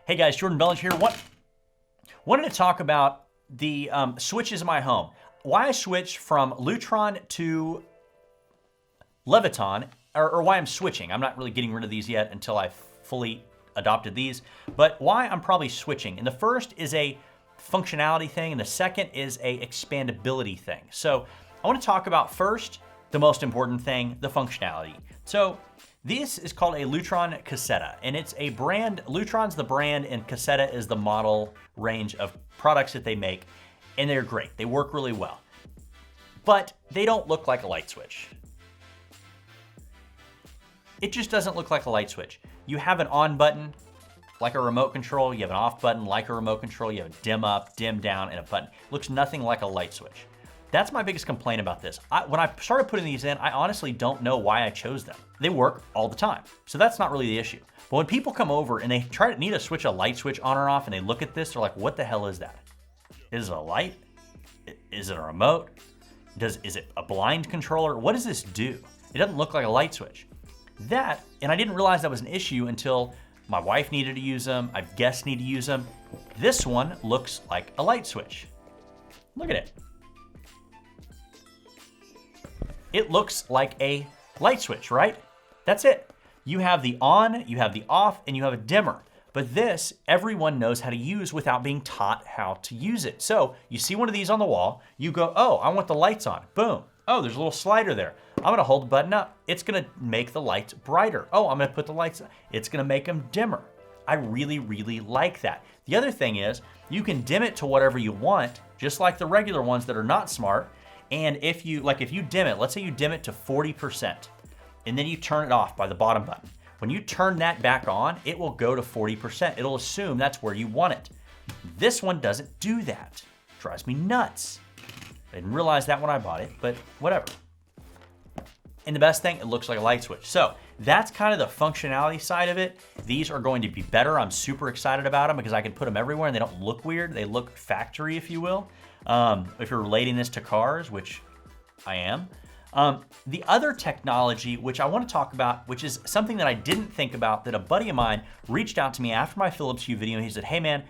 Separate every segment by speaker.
Speaker 1: Hey guys, Jordan Bellinger here. Wanted to talk about the switches in my home. Why I switched from Lutron to Leviton, or why I'm switching. I'm not really getting rid of these yet until I've fully adopted these, but why I'm probably switching. And the first is a functionality thing, and the second is a expandability thing. So I want to talk about first, the most important thing, the functionality. So this is called a Lutron Cassetta, and it's a brand. Lutron's the brand, and Cassetta is the model range of products that they make, and they're great. They work really well, but they don't look like a light switch. It just doesn't look like a light switch. You have an on button, like a remote control. You have an off button, like a remote control. You have a dim up, dim down, and a button. It looks nothing like a light switch. That's my biggest complaint about this. When I started putting these in, I honestly don't know why I chose them. They work all the time, so that's not really the issue. But when people come over and they need to switch a light switch on or off, and they look at this, they're like, what the hell is that? Is it a light? Is it a remote? Is it a blind controller? What does this do? It doesn't look like a light switch. And I didn't realize that was an issue until my wife needed to use them, I guests need to use them. This one looks like a light switch. Look at it. It looks like a light switch, right? That's it. You have the on, you have the off, and you have a dimmer. But this, everyone knows how to use without being taught how to use it. So you see one of these on the wall, you go, oh, I want the lights on. Boom. Oh, there's a little slider there. I'm gonna hold the button up. It's gonna make the lights brighter. Oh, I'm gonna put the lights on. It's gonna make them dimmer. I really, really like that. The other thing is, you can dim it to whatever you want, just like the regular ones that are not smart. And if you dim it, let's say you dim it to 40%, and then you turn it off by the bottom button. When you turn that back on, it will go to 40%. It'll assume that's where you want it. This one doesn't do that. It drives me nuts. I didn't realize that when I bought it, but whatever. And the best thing, it looks like a light switch. So that's kind of the functionality side of it. These are going to be better. I'm super excited about them because I can put them everywhere and they don't look weird. They look factory, if you will. If you're relating this to cars, which I am. The other technology, which I want to talk about, which is something that I didn't think about, that a buddy of mine reached out to me after my Philips Hue video. He said, hey man,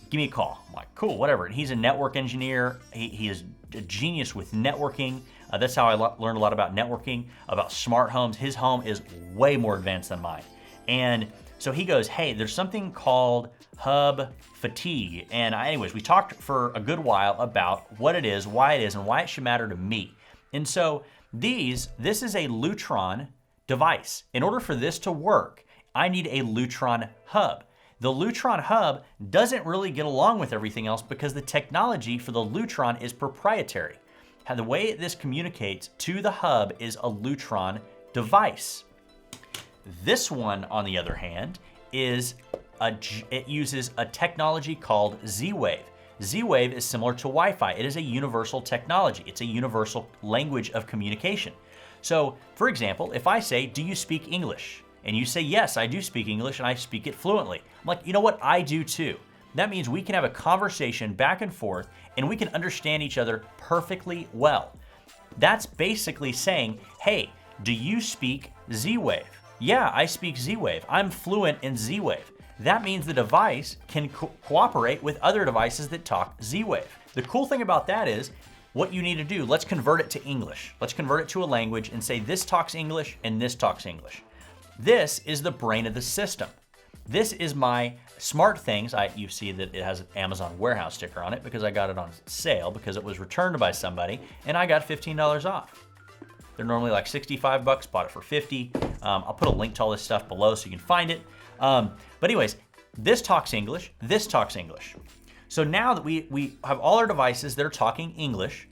Speaker 1: give me a call. I'm like, cool, whatever. And he's a network engineer. He is a genius with networking. That's how I learned a lot about networking, about smart homes. His home is way more advanced than mine. And so he goes, hey, there's something called hub fatigue. And anyways, we talked for a good while about what it is, why it should matter to me. And so this is a Lutron device. In order for this to work, I need a Lutron hub. The Lutron hub doesn't really get along with everything else because the technology for the Lutron is proprietary. How the way this communicates to the hub is a Lutron device. This one, on the other hand, it uses a technology called Z-Wave. Z-Wave is similar to Wi-Fi. It is a universal technology. It's a universal language of communication. So, for example, if I say, do you speak English? And you say, yes, I do speak English and I speak it fluently. I'm like, you know what? I do too. That means we can have a conversation back and forth and we can understand each other perfectly well. That's basically saying, hey, do you speak Z-Wave? Yeah, I speak Z-Wave. I'm fluent in Z-Wave. That means the device can cooperate with other devices that talk Z-Wave. The cool thing about that is, what you need to do, let's convert it to English. Let's convert it to a language and say this talks English and this talks English. This is the brain of the system. This is my smart things. You see that it has an Amazon warehouse sticker on it because I got it on sale because it was returned by somebody and I got $15 off. They're normally like 65 bucks, bought it for 50. I'll put a link to all this stuff below so you can find it. But anyways, this talks English, this talks English. So now that we have all our devices that are talking English,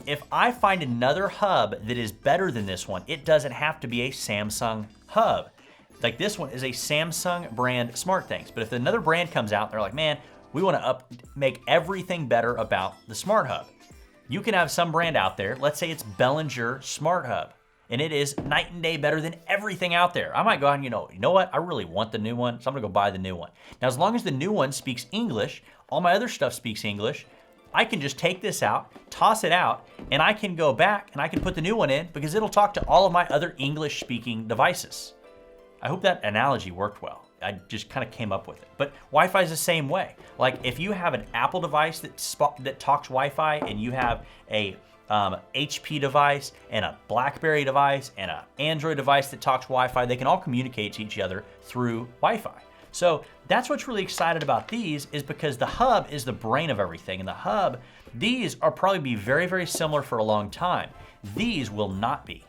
Speaker 1: if I find another hub that is better than this one, it doesn't have to be a Samsung hub. Like this one is a Samsung brand SmartThings. But if another brand comes out, they're like, man, we want to make everything better about the Smart Hub. You can have some brand out there, let's say it's Bellinger Smart Hub, and it is night and day better than everything out there. I might go out and you know what? I really want the new one, so I'm gonna go buy the new one. Now, as long as the new one speaks English, all my other stuff speaks English, I can just take this out, toss it out, and I can go back and I can put the new one in because it'll talk to all of my other English speaking devices. I hope that analogy worked well. I just kind of came up with it. But Wi-Fi is the same way. Like if you have an Apple device that talks Wi-Fi, and you have a HP device and a BlackBerry device and an Android device that talks Wi-Fi, they can all communicate to each other through Wi-Fi. So that's what's really excited about these, is because the hub is the brain of everything. And the hub, these are probably be very, very similar for a long time. These will not be.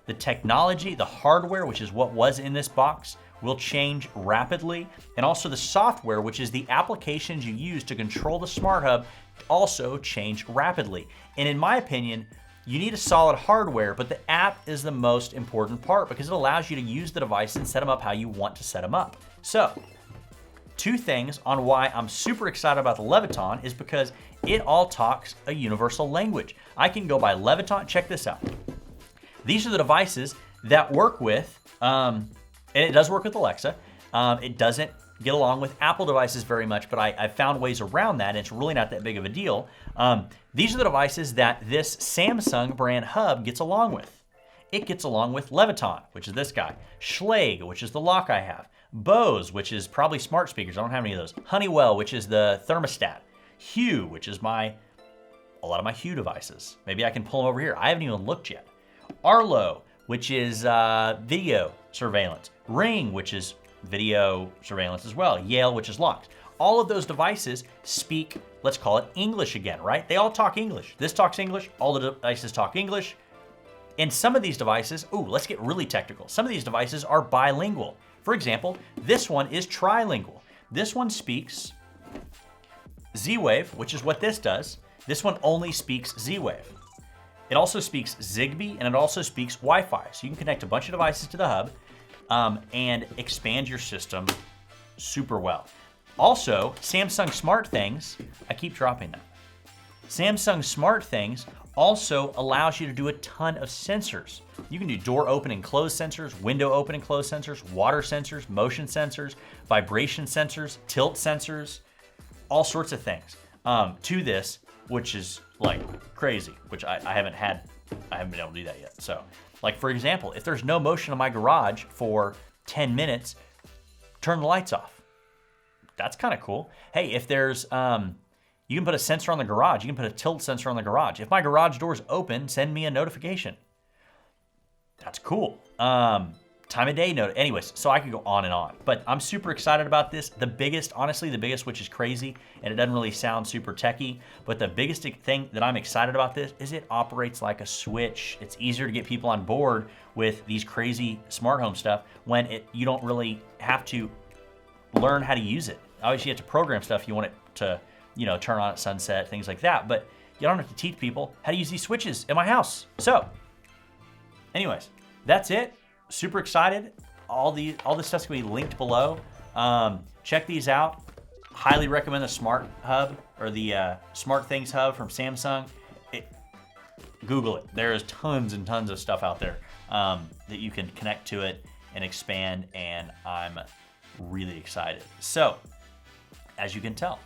Speaker 1: The technology, the hardware, which is what was in this box, will change rapidly. And also the software, which is the applications you use to control the smart hub, also change rapidly. And in my opinion, you need a solid hardware, but the app is the most important part because it allows you to use the device and set them up how you want to set them up. So, two things on why I'm super excited about the Leviton is because it all talks a universal language. I can go by Leviton, check this out. These are the devices that work with, and it does work with Alexa. It doesn't get along with Apple devices very much, but I found ways around that, and it's really not that big of a deal. These are the devices that this Samsung brand hub gets along with. It gets along with Leviton, which is this guy, Schlage, which is the lock I have, Bose, which is probably smart speakers, I don't have any of those, Honeywell, which is the thermostat, Hue, which is a lot of my Hue devices. Maybe I can pull them over here. I haven't even looked yet. Arlo, which is video surveillance, Ring, which is video surveillance as well, Yale, which is locks. All of those devices speak, let's call it English again, right? They all talk English. This talks English, all the devices talk English. And some of these devices, let's get really technical. Some of these devices are bilingual. For example, this one is trilingual. This one speaks Z-Wave, which is what this does. This one only speaks Z-Wave. It also speaks Zigbee, and it also speaks Wi-Fi. So you can connect a bunch of devices to the hub and expand your system super well. Also, Samsung SmartThings, I keep dropping that. Samsung SmartThings also allows you to do a ton of sensors. You can do door open and close sensors, window open and close sensors, water sensors, motion sensors, vibration sensors, tilt sensors, all sorts of things to this, which is like crazy, which I haven't been able to do that yet. So like, for example, if there's no motion in my garage for 10 minutes, turn the lights off. That's kind of cool. Hey, if there's, you can put a sensor on the garage. You can put a tilt sensor on the garage. If my garage door is open, send me a notification. That's cool. Time of day note. Anyways, so I could go on and on. But I'm super excited about this. Honestly, the biggest, which is crazy, and it doesn't really sound super techy, but the biggest thing that I'm excited about this is it operates like a switch. It's easier to get people on board with these crazy smart home stuff when you don't really have to learn how to use it. Obviously, you have to program stuff. You want it to, turn on at sunset, things like that. But you don't have to teach people how to use these switches in my house. So, anyways, that's it. Super excited. All this stuff's gonna be linked below. Check these out. Highly recommend the Smart Hub or the SmartThings Hub from Samsung. Google it. There is tons and tons of stuff out there that you can connect to it and expand, and I'm really excited. So, as you can tell,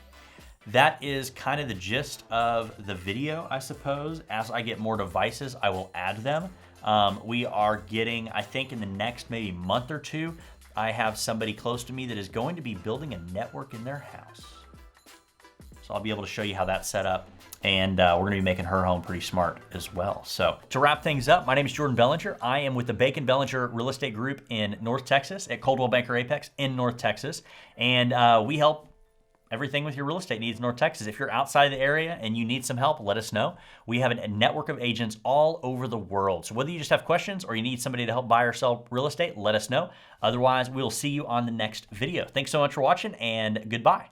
Speaker 1: that is kind of the gist of the video, I suppose. As I get more devices, I will add them. We are getting, I think in the next maybe month or two, I have somebody close to me that is going to be building a network in their house. So I'll be able to show you how that's set up. And we're gonna be making her home pretty smart as well. So to wrap things up, my name is Jordan Bellinger. I am with the Bacon Bellinger Real Estate Group in North Texas at Coldwell Banker Apex in North Texas. And we help everything with your real estate needs in North Texas. If you're outside the area and you need some help, let us know. We have a network of agents all over the world. So whether you just have questions or you need somebody to help buy or sell real estate, let us know. Otherwise, we'll see you on the next video. Thanks so much for watching, and goodbye.